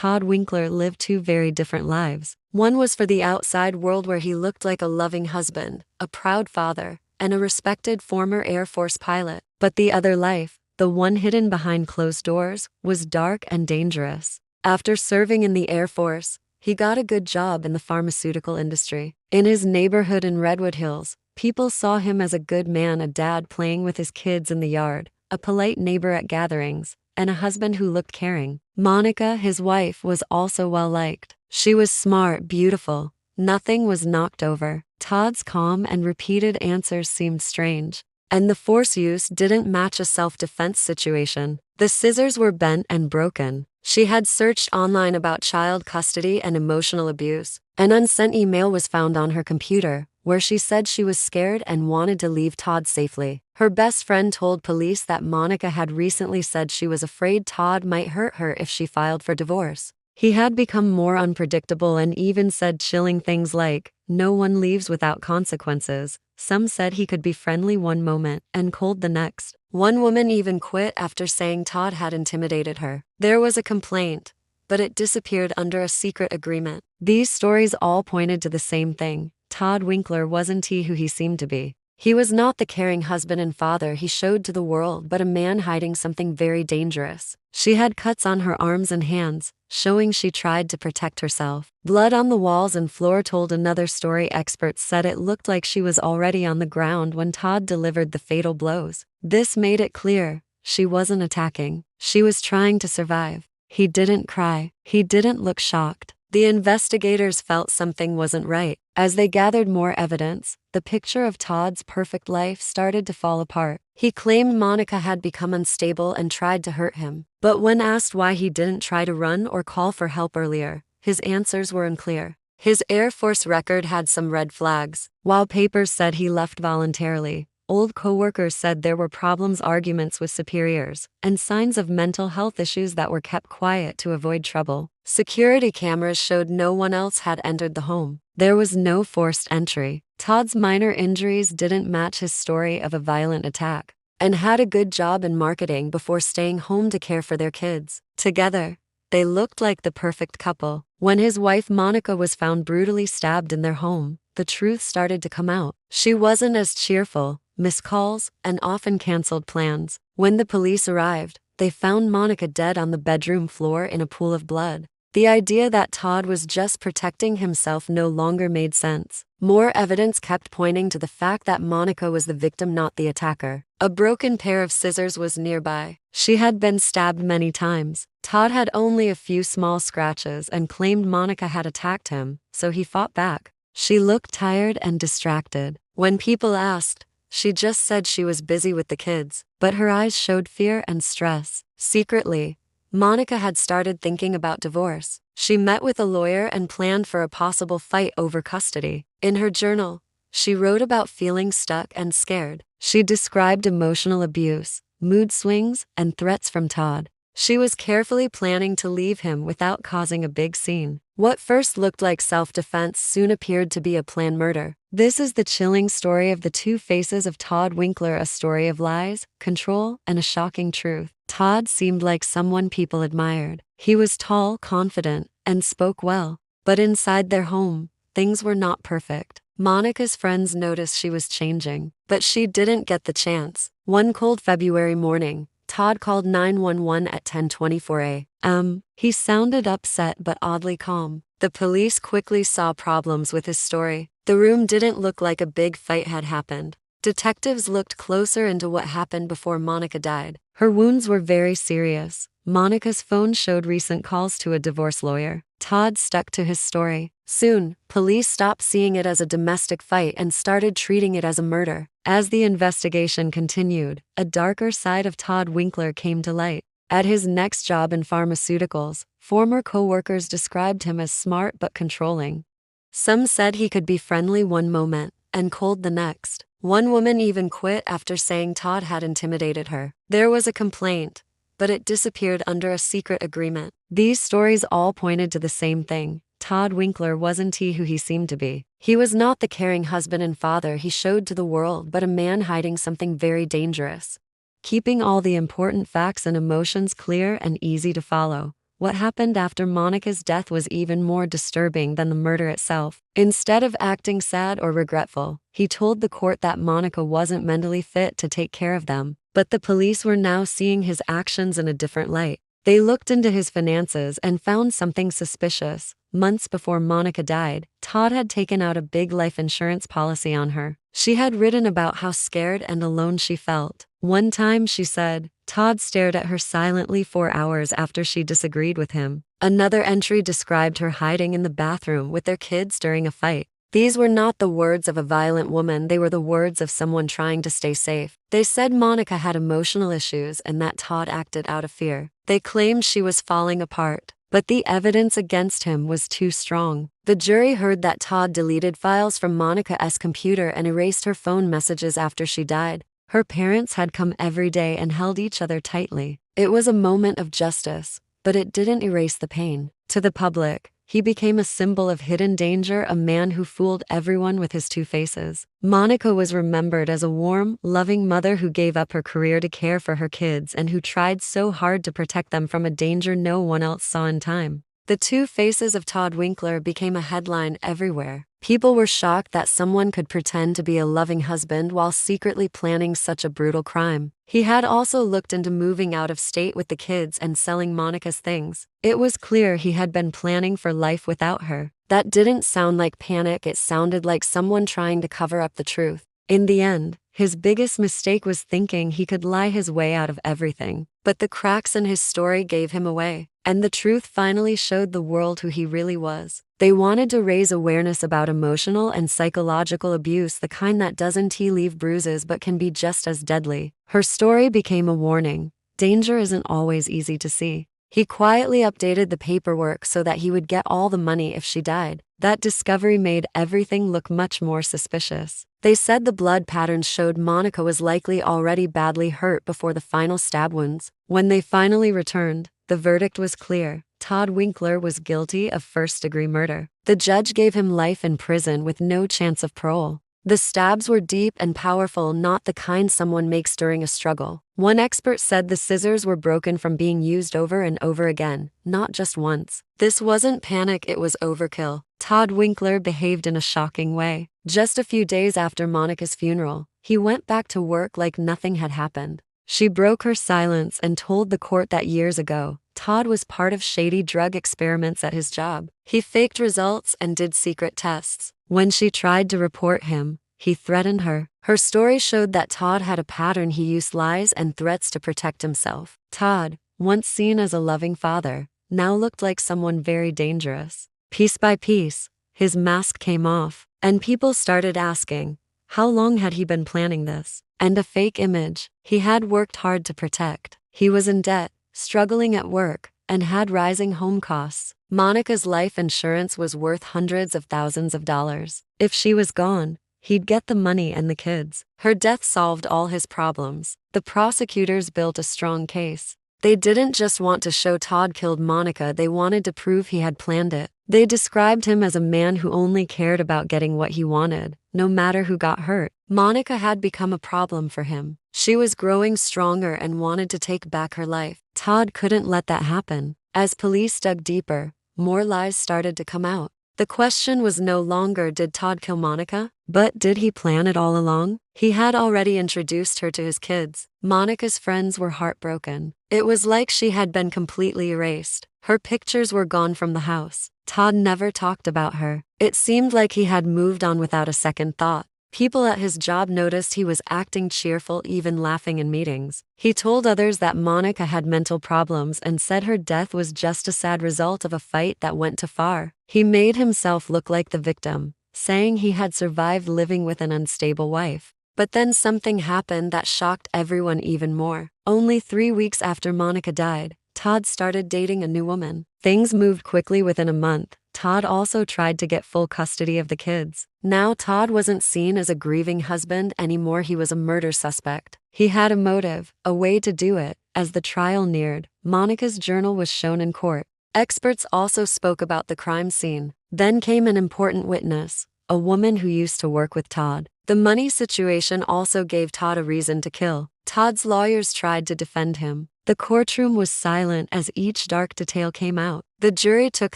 Todd Winkler lived two very different lives. One was for the outside world where he looked like a loving husband, a proud father, and a respected former Air Force pilot. But the other life, the one hidden behind closed doors, was dark and dangerous. After serving in the Air Force, he got a good job in the pharmaceutical industry. In his neighborhood in Redwood Hills, people saw him as a good man, a dad playing with his kids in the yard, a polite neighbor at gatherings, and a husband who looked caring. Monica, his wife, was also well liked. She was smart, beautiful. Nothing was knocked over. Todd's calm and repeated answers seemed strange. And the force use didn't match a self-defense situation. The scissors were bent and broken. She had searched online about child custody and emotional abuse. An unsent email was found on her computer, where she said she was scared and wanted to leave Todd safely. Her best friend told police that Monica had recently said she was afraid Todd might hurt her if she filed for divorce. He had become more unpredictable and even said chilling things like, "No one leaves without consequences." Some said he could be friendly one moment and cold the next. One woman even quit after saying Todd had intimidated her. There was a complaint, but it disappeared under a secret agreement. These stories all pointed to the same thing. Todd Winkler wasn't who he seemed to be. He was not the caring husband and father he showed to the world, but a man hiding something very dangerous. She had cuts on her arms and hands, showing she tried to protect herself. Blood on the walls and floor told another story. Experts said it looked like she was already on the ground when Todd delivered the fatal blows. This made it clear she wasn't attacking. She was trying to survive. He didn't cry. He didn't look shocked. The investigators felt something wasn't right. As they gathered more evidence, the picture of Todd's perfect life started to fall apart. He claimed Monica had become unstable and tried to hurt him. But when asked why he didn't try to run or call for help earlier, his answers were unclear. His Air Force record had some red flags. While papers said he left voluntarily, old coworkers said there were problems, arguments with superiors, and signs of mental health issues that were kept quiet to avoid trouble. Security cameras showed no one else had entered the home. There was no forced entry. Todd's minor injuries didn't match his story of a violent attack, and had a good job in marketing before staying home to care for their kids. Together, they looked like the perfect couple. When his wife Monica was found brutally stabbed in their home, the truth started to come out. She wasn't as cheerful, missed calls, and often canceled plans. When the police arrived, they found Monica dead on the bedroom floor in a pool of blood. The idea that Todd was just protecting himself no longer made sense. More evidence kept pointing to the fact that Monica was the victim, not the attacker. A broken pair of scissors was nearby. She had been stabbed many times. Todd had only a few small scratches and claimed Monica had attacked him, so he fought back. She looked tired and distracted. When people asked, she just said she was busy with the kids, but her eyes showed fear and stress. Secretly, Monica had started thinking about divorce. She met with a lawyer and planned for a possible fight over custody. In her journal, she wrote about feeling stuck and scared. She described emotional abuse, mood swings, and threats from Todd. She was carefully planning to leave him without causing a big scene. What first looked like self-defense soon appeared to be a planned murder. This is the chilling story of the two faces of Todd Winkler, a story of lies, control, and a shocking truth. Todd seemed like someone people admired. He was tall, confident, and spoke well. But inside their home, things were not perfect. Monica's friends noticed she was changing, but she didn't get the chance. One cold February morning, Todd called 911 at 10:24 a.m. He sounded upset but oddly calm. The police quickly saw problems with his story. The room didn't look like a big fight had happened. Detectives looked closer into what happened before Monica died. Her wounds were very serious. Monica's phone showed recent calls to a divorce lawyer. Todd stuck to his story. Soon, police stopped seeing it as a domestic fight and started treating it as a murder. As the investigation continued, a darker side of Todd Winkler came to light. At his next job in pharmaceuticals, former coworkers described him as smart but controlling. Some said he could be friendly one moment and cold the next. One woman even quit after saying Todd had intimidated her. There was a complaint, but it disappeared under a secret agreement. These stories all pointed to the same thing. Todd Winkler wasn't who he seemed to be. He was not the caring husband and father he showed to the world, but a man hiding something very dangerous. Keeping all the important facts and emotions clear and easy to follow What happened after Monica's death was even more disturbing than the murder itself. Instead of acting sad or regretful, he told the court that Monica wasn't mentally fit to take care of them. But the police were now seeing his actions in a different light. They looked into his finances and found something suspicious. Months before Monica died, Todd had taken out a big life insurance policy on her. She had written about how scared and alone she felt. One time she said, Todd stared at her silently for hours after she disagreed with him. Another entry described her hiding in the bathroom with their kids during a fight. These were not the words of a violent woman, they were the words of someone trying to stay safe. They said Monica had emotional issues and that Todd acted out of fear. They claimed she was falling apart, but the evidence against him was too strong. The jury heard that Todd deleted files from Monica's computer and erased her phone messages after she died. Her parents had come every day and held each other tightly. It was a moment of justice, but it didn't erase the pain. To the public, he became a symbol of hidden danger, a man who fooled everyone with his two faces. Monica was remembered as a warm, loving mother who gave up her career to care for her kids and who tried so hard to protect them from a danger no one else saw in time. The two faces of Todd Winkler became a headline everywhere. People were shocked that someone could pretend to be a loving husband while secretly planning such a brutal crime. He had also looked into moving out of state with the kids and selling Monica's things. It was clear he had been planning for life without her. That didn't sound like panic, it sounded like someone trying to cover up the truth. In the end, his biggest mistake was thinking he could lie his way out of everything. But the cracks in his story gave him away, and the truth finally showed the world who he really was. They wanted to raise awareness about emotional and psychological abuse, the kind that doesn't leave bruises but can be just as deadly. Her story became a warning. Danger isn't always easy to see. He quietly updated the paperwork so that he would get all the money if she died. That discovery made everything look much more suspicious. They said the blood patterns showed Monica was likely already badly hurt before the final stab wounds. When they finally returned, the verdict was clear. Todd Winkler was guilty of first-degree murder. The judge gave him life in prison with no chance of parole. The stabs were deep and powerful, not the kind someone makes during a struggle. One expert said the scissors were broken from being used over and over again, not just once. This wasn't panic, it was overkill. Todd Winkler behaved in a shocking way. Just a few days after Monica's funeral, he went back to work like nothing had happened. She broke her silence and told the court that years ago, Todd was part of shady drug experiments at his job. He faked results and did secret tests. When she tried to report him, he threatened her. Her story showed that Todd had a pattern. He used lies and threats to protect himself. Todd, once seen as a loving father, now looked like someone very dangerous. Piece by piece, his mask came off, and people started asking, how long had he been planning this? And a fake image he had worked hard to protect. He was in debt, struggling at work, and had rising home costs. Monica's life insurance was worth hundreds of thousands of dollars. If she was gone, he'd get the money and the kids. Her death solved all his problems. The prosecutors built a strong case. They didn't just want to show Todd killed Monica, they wanted to prove he had planned it. They described him as a man who only cared about getting what he wanted, no matter who got hurt. Monica had become a problem for him. She was growing stronger and wanted to take back her life. Todd couldn't let that happen. As police dug deeper, more lies started to come out. The question was no longer did Todd kill Monica, but did he plan it all along? He had already introduced her to his kids. Monica's friends were heartbroken. It was like she had been completely erased. Her pictures were gone from the house. Todd never talked about her. It seemed like he had moved on without a second thought. People at his job noticed he was acting cheerful, even laughing in meetings. He told others that Monica had mental problems and said her death was just a sad result of a fight that went too far. He made himself look like the victim, saying he had survived living with an unstable wife. But then something happened that shocked everyone even more. Only 3 weeks after Monica died, Todd started dating a new woman. Things moved quickly. Within a month, Todd also tried to get full custody of the kids. Now Todd wasn't seen as a grieving husband anymore, he was a murder suspect. He had a motive, a way to do it. As the trial neared, Monica's journal was shown in court. Experts also spoke about the crime scene. Then came an important witness, a woman who used to work with Todd. The money situation also gave Todd a reason to kill. Todd's lawyers tried to defend him. The courtroom was silent as each dark detail came out. The jury took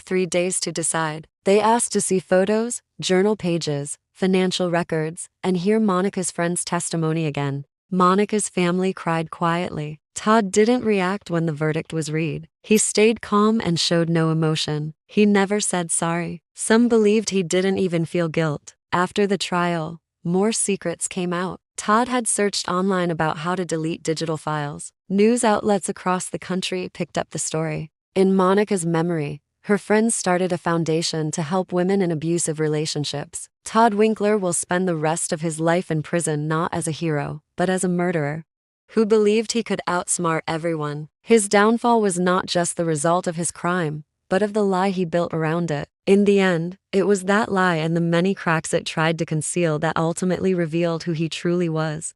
3 days to decide. They asked to see photos, journal pages, financial records, and hear Monica's friend's testimony again. Monica's family cried quietly. Todd didn't react when the verdict was read. He stayed calm and showed no emotion. He never said sorry. Some believed he didn't even feel guilt. After the trial, more secrets came out. Todd had searched online about how to delete digital files. News outlets across the country picked up the story. In Monica's memory, her friends started a foundation to help women in abusive relationships. Todd Winkler will spend the rest of his life in prison not as a hero, but as a murderer who believed he could outsmart everyone. His downfall was not just the result of his crime, but of the lie he built around it. In the end, it was that lie and the many cracks it tried to conceal that ultimately revealed who he truly was.